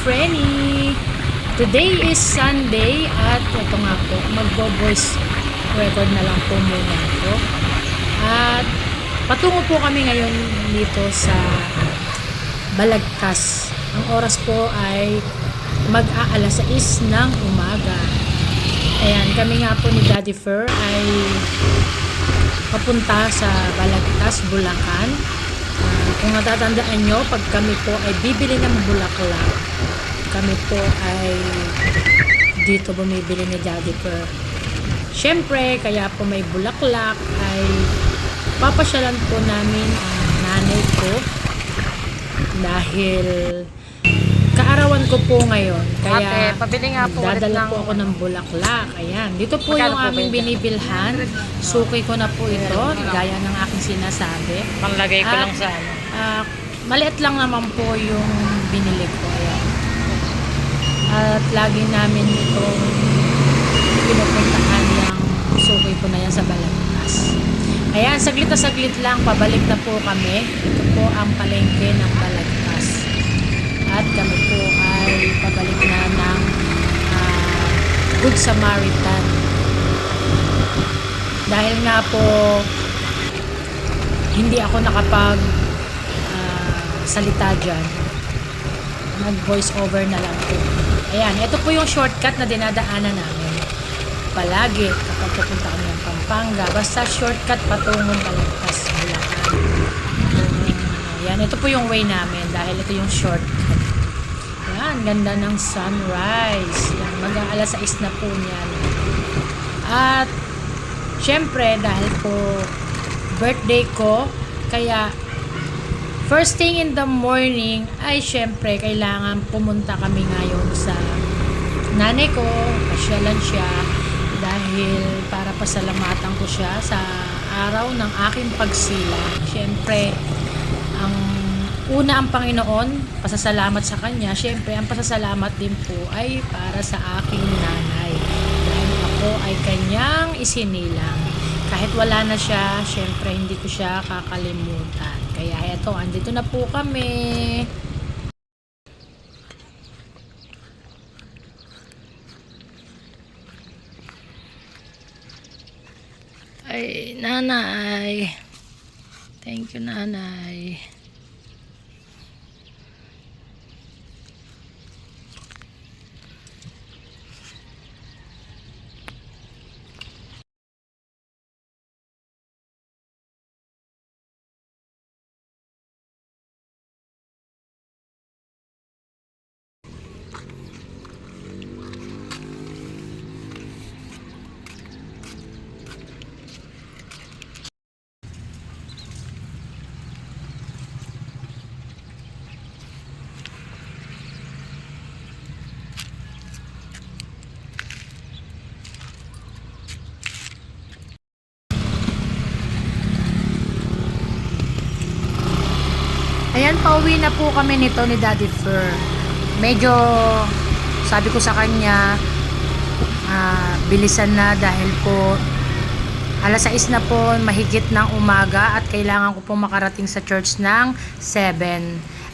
Frenny! Today is Sunday at ito nga po, magbo-voice record na lang po muna ako. At patungo po kami ngayon dito sa Balagtas. Ang oras po ay mag-aalas 6 ng umaga. Ayan, kami nga po ni Daddy Fer ay papunta sa Balagtas, Bulacan. Kung natatandaan nyo, pag kami po ay bibili ng bulaklak, kami po ay dito bumibili ni Daddy Fer. Siyempre, kaya po may bulaklak ay papasyalan po namin ang nanay ko dahil kaarawan ko po ngayon. Kaya Ate, pabili nga po dadala ulit po ako ng bulaklak. Ayan, dito po Magkano yung po aming ba yun? binibilhan. Suki ko na po ito, gaya ng aking sinasabi. Panglagay ko At, lang sa ano. Maliit lang naman po yung binili ko. Ayan. At lagi namin itong pinupuntahan yung suki ko na yan sa Balagtas. Ayan, saglit na saglit lang, pabalik na po kami. Ito po ang palengke ng Balagtas. At kami po ay pabalik na ng Good Samaritan. Dahil nga po hindi ako nakapag salita dyan, nag voice over na lang po. Ayan, ito po yung shortcut na dinadaanan namin palagi kapag pupunta kami ng Pampanga. Basta shortcut patungong Balagtas, Bulacan. Ayan, ito po yung way namin dahil ito yung shortcut. Ayan, ganda ng sunrise. Ayan, mag-aalas 6 na po niyan. At syempre dahil po birthday ko, kaya first thing in the morning ay syempre kailangan pumunta kami ngayon sa nanay ko, pasyalan siya dahil para pasalamatan ko siya sa araw ng aking pagsilang. Syempre ang una ang Panginoon, pasasalamat sa Kanya. Syempre ang pasasalamat din po ay para sa aking nanay dahil ako ay Kanyang isinilang. Kahit wala na siya, syempre hindi ko siya kakalimutan. Kaya eto, andito na po kami. Ay, nanay. Thank you, nanay. Ayan, pauwi na po kami nito ni Daddy Fer. Medyo, sabi ko sa kanya, bilisan na dahil po alas 6 na po, mahigit ng umaga at kailangan ko po makarating sa church ng 7.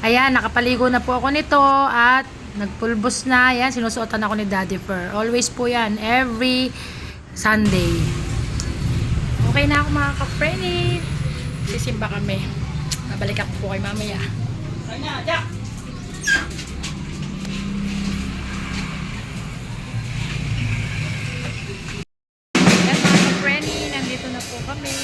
Ayan, nakapaligo na po ako nito at nagpulbos na. Ayan, sinusuotan ako ni Daddy Fer. Always po yan, every Sunday. Okay na ako mga ka-Frenny. Sisimba kami. Babalik ako po kay mamaya. Ayan mga ka-Frenny, nandito na po kami.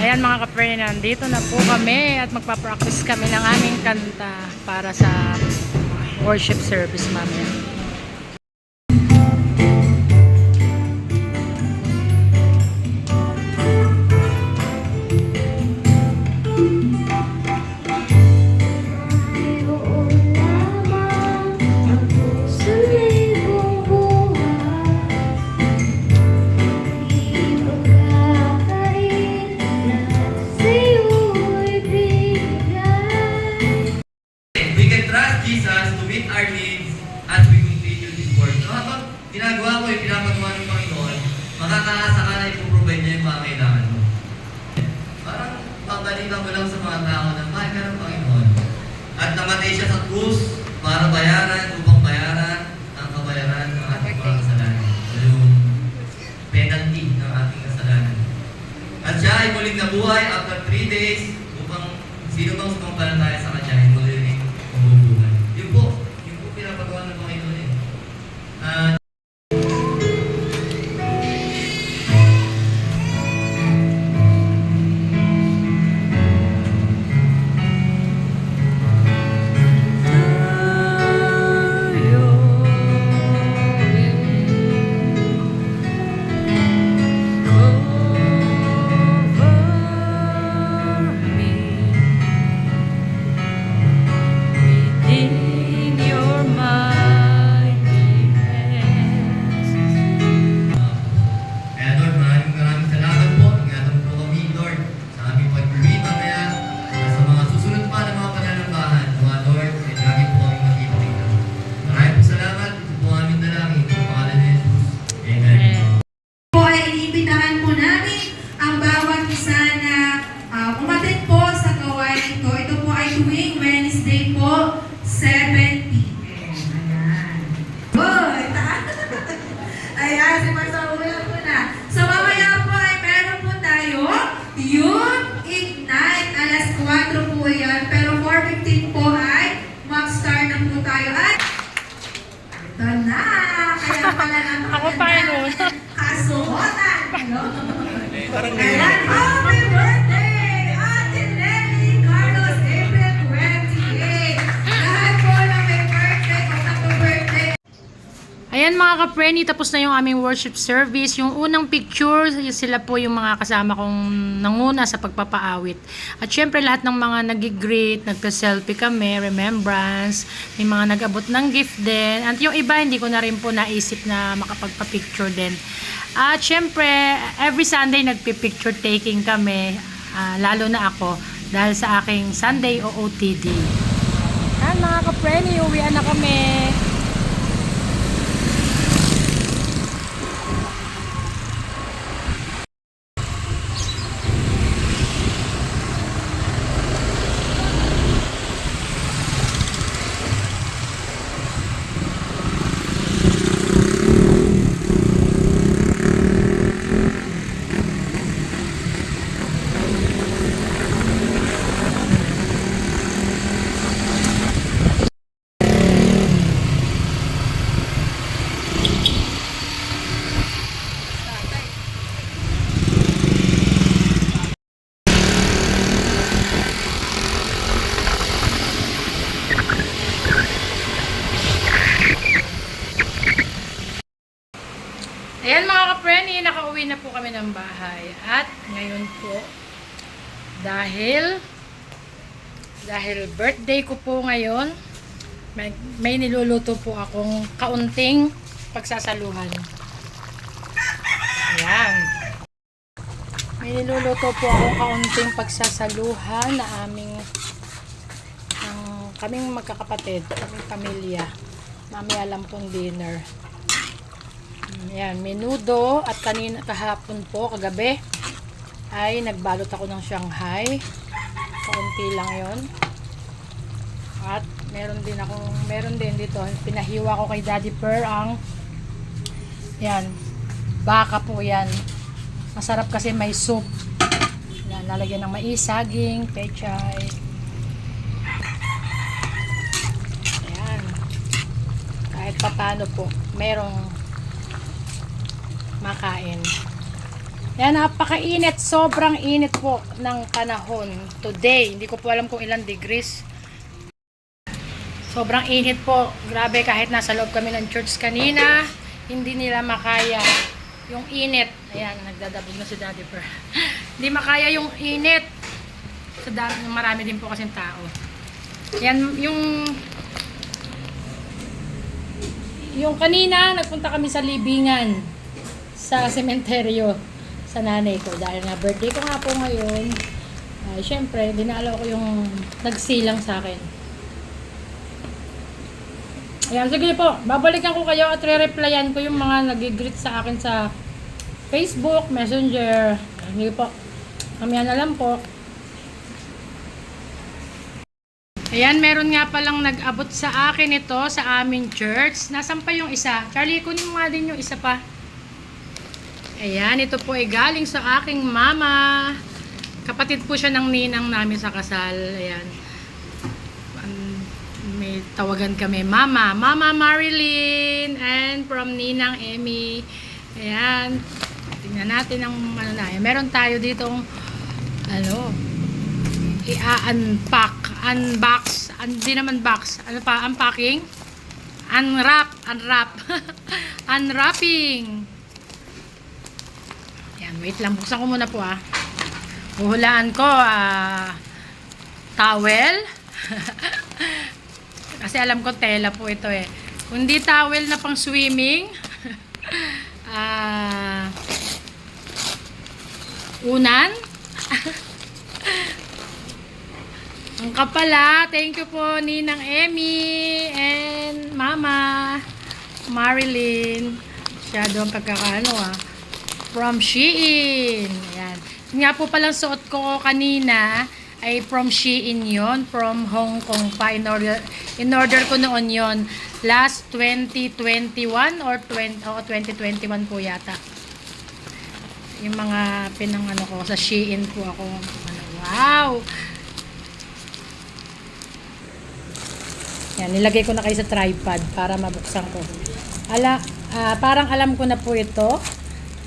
Ayan mga ka-Frenny, nandito na po kami at magpa-practice kami ng aming kanta para sa worship service mamaya. We can trust Jesus to meet our needs as we pinapagawa ng Panginoon, makakaasa ka na ipoprovide niya yung pangailangan mo. Parang babalikan mo lang sa mga tao na mahal ka ng Panginoon. At namatay siya sa krus para upang bayaran ang kabayaran ng ating mga kasalanan. So yung penalty ng ating kasalanan. At siya ay muling nabuhay after 3 days upang sino bang sumampalataya sa kanya ay muli rin mabubuhay. Yun po pinapagawa ng Panginoon eh. Kaya Lord, maraming salamat po. Ingatan po kami, Lord, sa aming pag-uwi mamaya at sa mga susunod pa na mga pananambahan. Mga Lord, ay lagi po kami magkita. Maraming po salamat. Ito po aming dalangin. Sa pangalan ni Jesus. Amen. Po ay iniimbitahan po namin ang bawat isa na umattend po sa gawain ito. Ito po ay tuwing Wednesday po, 7 p.m. Ayan. Boy! Ayan, si Marcelo po na. So mamaya po ay meron po tayo Youth Ignite. Alas 4 po yan. Pero 4:15 po ay mag-start na po tayo. At ito na! Kaya pala Ako pa yun. kasuotan. Ayan, happy birthday! Ate Lenny Carlos, April 28. Lahat po na may birthday o birthday. Ayan mga ka-Preni, tapos na yung aming worship service. Yung unang picture, sila po yung mga kasama kong nanguna sa pagpapaawit. At syempre lahat ng mga nag-greet, nagpa-selfie kami, remembrance, may mga nag-abot ng gift din. At yung iba, hindi ko na rin po naisip na makapagpa-picture din. At syempre, every Sunday nagpi-picture taking kami, lalo na ako, dahil sa aking Sunday OOTD. Ayan mga ka-Preni, uwian na kami. Ayan mga ka-Preni, nakauwi na po kami ng bahay. At ngayon po, dahil birthday ko po ngayon, may niluluto po akong kaunting pagsasaluhan. Ayan. May niluluto po akong kaunting pagsasaluhan na kaming magkakapatid, kaming pamilya. Mamaya lang pong dinner. Ayan, menudo at kahapon po, kagabi, ay nagbalot ako ng Shanghai. Kaunti lang yon. At meron din dito, pinahiwa ko kay Daddy Per ang yan, baka po yan. Masarap kasi may soup. Yan, lalagyan ng mais, saging, pechay. Ayan. Kahit papano po, merong makain. Yan, napakainit. Sobrang init po ng panahon today. Hindi ko po alam kung ilang degrees. Sobrang init po. Grabe, kahit nasa loob kami ng church kanina, hindi nila makaya yung init. Ayan, nagdadabog na si Daddy Per. Hindi makaya yung init. So, marami din po kasing tao. Yan, yung kanina, nagpunta kami sa libingan sa sementeryo sa nanay ko dahil nga birthday ko nga po ngayon. Syempre, dinalaw ko yung nagsilang sa akin. Ayan, sige po. Babalikan ko kayo at re-replyan ko yung mga nag-greet sa akin sa Facebook, Messenger. Sige po. Mamaya na lang po. Ayan, meron nga palang nag-abot sa akin ito sa aming church. Nasaan pa yung isa? Charlie, kunin mo nga din yung isa pa. Ayan, ito po ay galing sa aking mama. Kapatid po siya ng ninang namin sa kasal. Ayan. May tawagan kami, Mama. Mama Marilyn. And from Ninang Emmy. Ayan. Tingnan natin ang ano na. Meron tayo ditong i-unpack. Unbox. Hindi naman box. Ano pa? Unpacking? Unwrap. Unwrapping. Ayan. Wait lang. Buksan ko muna po Huhulaan ko. Towel. Kasi alam ko tela po ito Kung di towel na pang swimming, unan. Ang kapala, thank you po Ninang Emmy and Mama Marilyn. Masyado ang pagkakaano From Shein. Ayan. Nga po palang suot ko kanina ay from Shein yon, from Hong Kong pa. In order ko noon yon last 2021 or 2021 po yata. Yung mga pinangano ko sa Shein po ako. Wow! Yan, nilagay ko na kayo sa tripod para mabuksan ko. Parang alam ko na po ito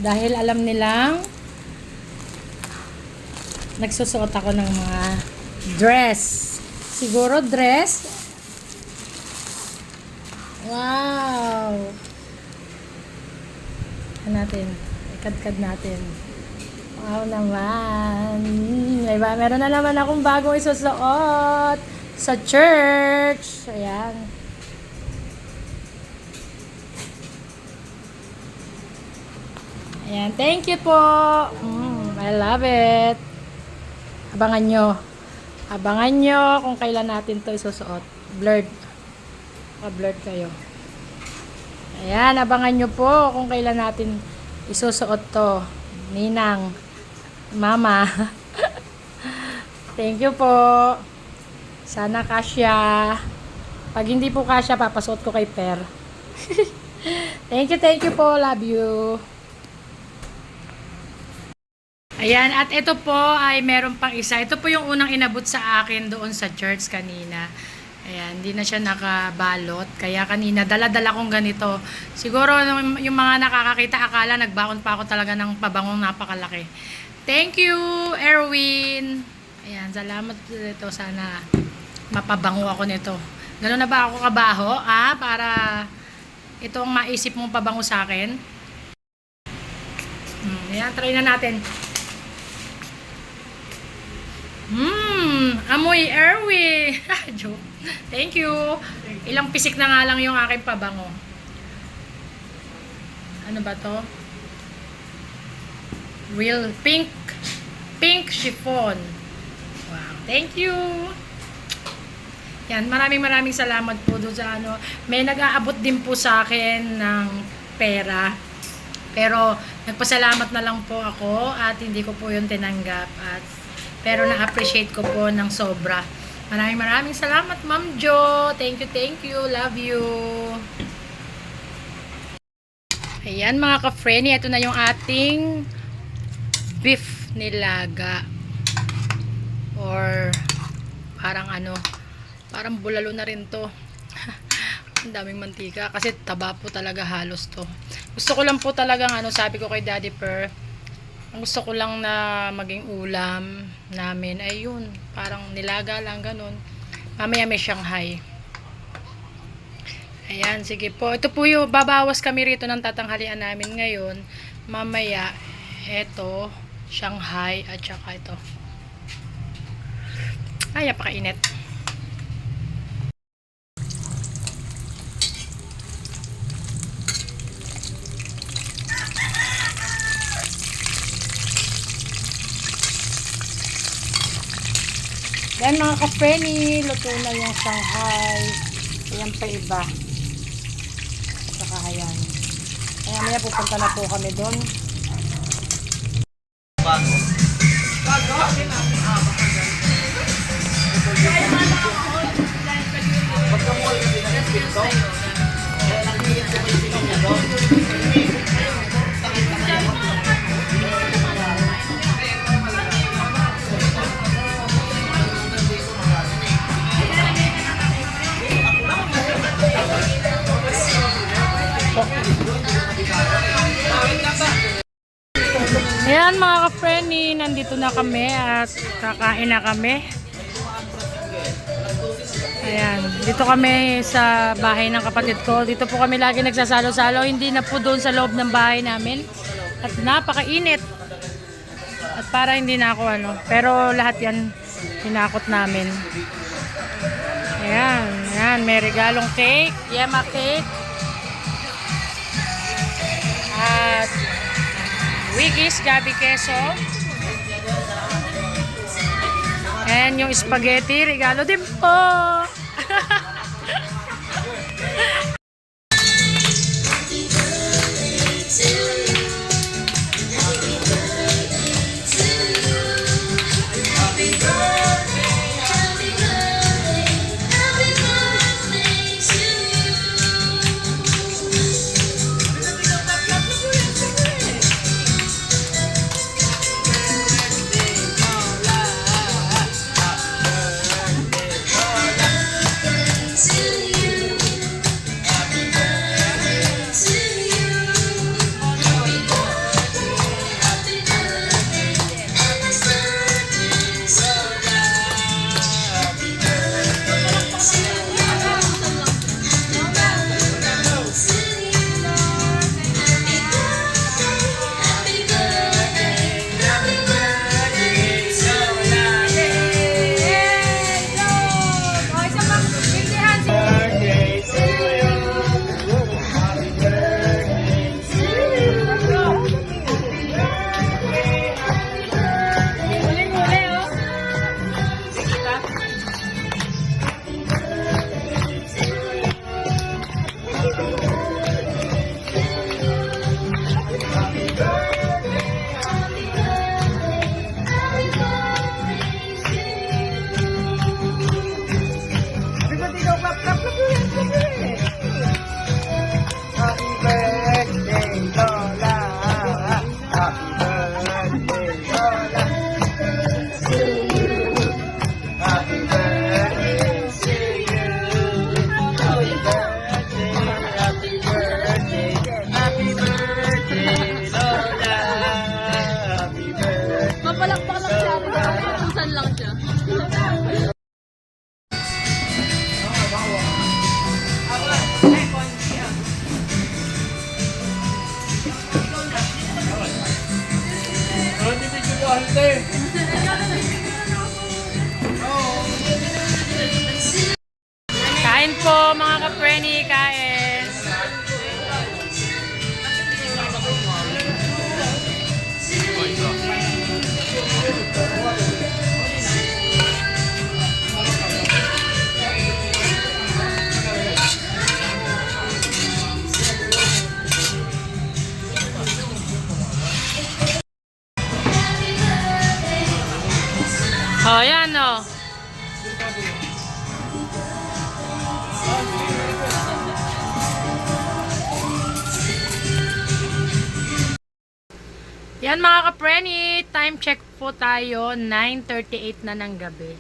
dahil alam nilang nagsusuot ako ng mga dress. Siguro dress. Wow! Natin. Ikad-kad natin. Wow naman. Meron na naman akong bagong isusuot sa church. Ayan. Ayan. Thank you po. I love it. Abangan nyo. Abangan nyo kung kailan natin to isusuot. Blurred. Blurred kayo. Ayan, abangan nyo po kung kailan natin isusuot to. Ninang. Mama. Thank you po. Sana kasya. Pag hindi po kasya, papasuot ko kay Per. Thank you po. Love you. Ayan, at ito po ay meron pang isa. Ito po yung unang inabot sa akin doon sa church kanina. Ayan, hindi na siya nakabalot. Kaya kanina, dala-dala kong ganito. Siguro yung mga nakakakita, akala nagbaon pa ako talaga ng pabangong napakalaki. Thank you, Erwin. Ayan, salamat dito. Sana mapabango ako nito. Gano'n na ba ako kabaho? Para ito ang maisip mong pabango sa akin. Ayan, try na natin. Amoy Erwin. Joke. Thank you. Ilang pisik na nga lang yung aking pabango. Ano ba to? Real pink. Pink chiffon. Wow. Thank you. Yan, maraming salamat po doon sa May nag-aabot din po sa akin ng pera. Pero nagpasalamat na lang po ako at hindi ko po yun tinanggap. Pero na-appreciate ko po ng sobra. Maraming salamat, Ma'am Jo. Thank you. Love you. Ayan mga ka-friendly, ito na yung ating beef nilaga. Or parang parang bulalo na rin to. Ang daming mantika kasi taba po talaga halos to. Gusto ko lang po talagang sabi ko kay Daddy Per, ang gusto ko lang na maging ulam namin ay yun, parang nilaga lang ganun. Mamaya may Shanghai. Ayan, sige po. Ito po yung babawas kami rito ng tatanghalian namin ngayon. Mamaya, eto, Shanghai at saka ito. Ay, napakainit. Yan mga ka-friendly, luto na yung Shanghai. Ayan pa iba. Maya pupunta na po kami doon. Ayan mga ka-friendly, nandito na kami at kakain na kami. Ayan, dito kami sa bahay ng kapatid ko. Dito po kami lagi nagsasalo-salo, hindi na po doon sa loob ng bahay namin. At napakainit. At para hindi na ako pero lahat yan hinakot namin. Ayan, ayan, may regalong cake, yema cake. At Wiggy's Gabi Queso. And yung spaghetti, regalo din po. Kain po mga ka-Frenny, kain. Oh, yan oh. Yan mga ka-Frenny, time check po tayo, 9:38 na ng gabi.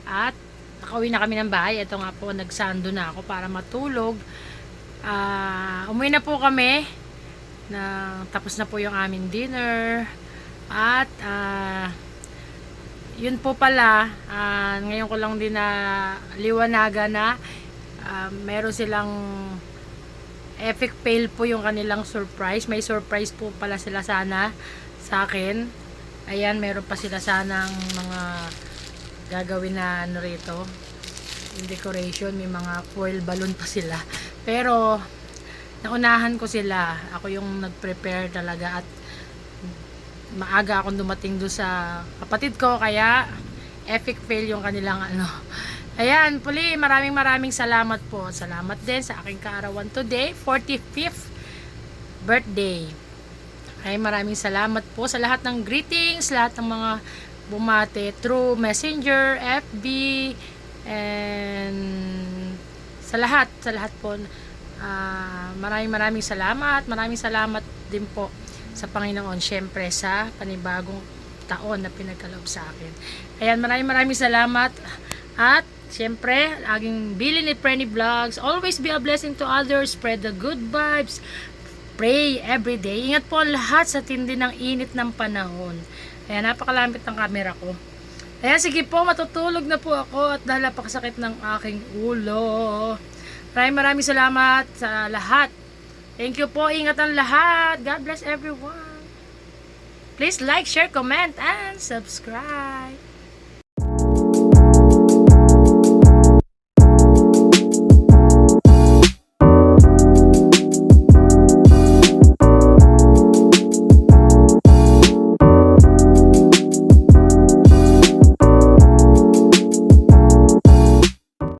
At nakauwi na kami ng bahay. Ito nga po, nagsando na ako para matulog. Umuwi na po kami. Tapos na po yung aming dinner. At yun po pala, ngayon ko lang din na liwanagan na meron silang epic fail po yung kanilang surprise. May surprise po pala sila sana sa akin. Ayan, meron pa sila sanang mga gagawin na rito, yung decoration, may mga foil balloon pa sila. Pero naunahan ko sila. Ako yung nag-prepare talaga at maaga akong dumating doon sa kapatid ko, kaya epic fail yung kanilang Ayan, puli, maraming salamat po. Salamat din sa aking kaarawan today, 45th birthday. Ay maraming salamat po sa lahat ng greetings, lahat ng mga bumate through Messenger, FB, and sa lahat po. Maraming salamat din po sa Panginoon, syempre sa panibagong taon na pinagkaloob sa akin. Ayan, maraming salamat. At syempre, laging Billy ni Prenny Vlogs, always be a blessing to others, spread the good vibes, pray every day. Ingat po lahat sa tindi ng init ng panahon. Ayan, napakalapit ng camera ko. Ayan, sige po, matutulog na po ako at dahil napakasakit ng aking ulo. Maraming salamat sa lahat. Thank you po, ingat ang lahat. God bless everyone. Please like, share, comment, and subscribe.